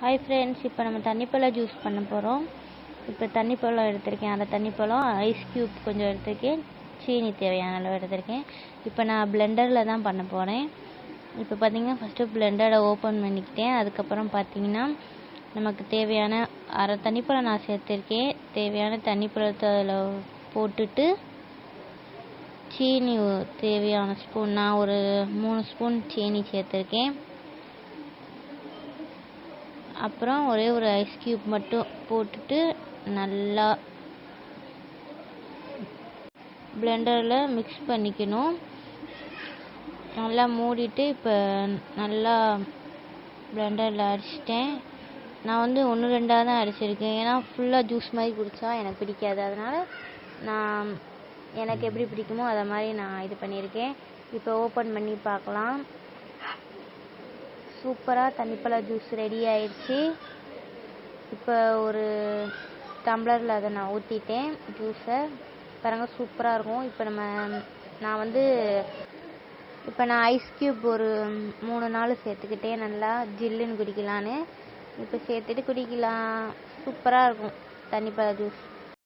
Hi friends, இப்போ நம்ம தண்ணிப்பழம் juice பண்ண போகிறோம். இப்போ தண்ணிப்பழம் எடுத்திருக்கேன், அந்த தண்ணிப்பழம் ஐஸ் க்யூப் கொஞ்சம் எடுத்திருக்கேன், சீனி தேவையான அளவு எடுத்திருக்கேன். இப்போ நான் பிளெண்டரில் தான் பண்ண போகிறேன். இப்போ பார்த்தீங்கன்னா ஃபஸ்ட்டு பிளெண்டரை ஓப்பன் பண்ணிக்கிட்டேன். அதுக்கப்புறம் பார்த்தீங்கன்னா நமக்கு தேவையான அரை தண்ணிப்பழம் நான் சேர்த்துருக்கேன். தேவையான தண்ணிப்பழத்தை அதில் போட்டுட்டு சீனி தேவையான ஸ்பூன், நான் ஒரு 3 ஸ்பூன் சீனி சேர்த்துருக்கேன். அப்புறம் ஒரே ஒரு ஐஸ் க்யூப் மட்டும் போட்டுட்டு நல்லா பிளெண்டரில் மிக்ஸ் பண்ணிக்கணும். நல்லா மூடிட்டு இப்போ நல்லா பிளெண்டரில் அடிச்சிட்டேன். நான் வந்து 1-2 தான் அடிச்சிருக்கேன், ஏன்னா ஃபுல்லாக ஜூஸ் மாதிரி குடித்தா எனக்கு பிடிக்காது. அதனால் நான் எனக்கு எப்படி பிடிக்குமோ அதை மாதிரி நான் இது பண்ணியிருக்கேன். இப்போ ஓப்பன் பண்ணி பார்க்கலாம். சூப்பராக தண்ணிப்பழ ஜூஸ் ரெடி ஆயிடுச்சு. இப்போ ஒரு டம்ளரில் அதை நான் ஊற்றிட்டேன் ஜூஸை. பாருங்கள், சூப்பராக இருக்கும். இப்போ நான் ஐஸ் க்யூப் ஒரு 3-4 சேர்த்துக்கிட்டேன், நல்லா ஜில்லுன்னு குடிக்கலான்னு. இப்போ சேர்த்துட்டு குடிக்கலாம். சூப்பராக இருக்கும் தண்ணிப்பழ ஜூஸ்.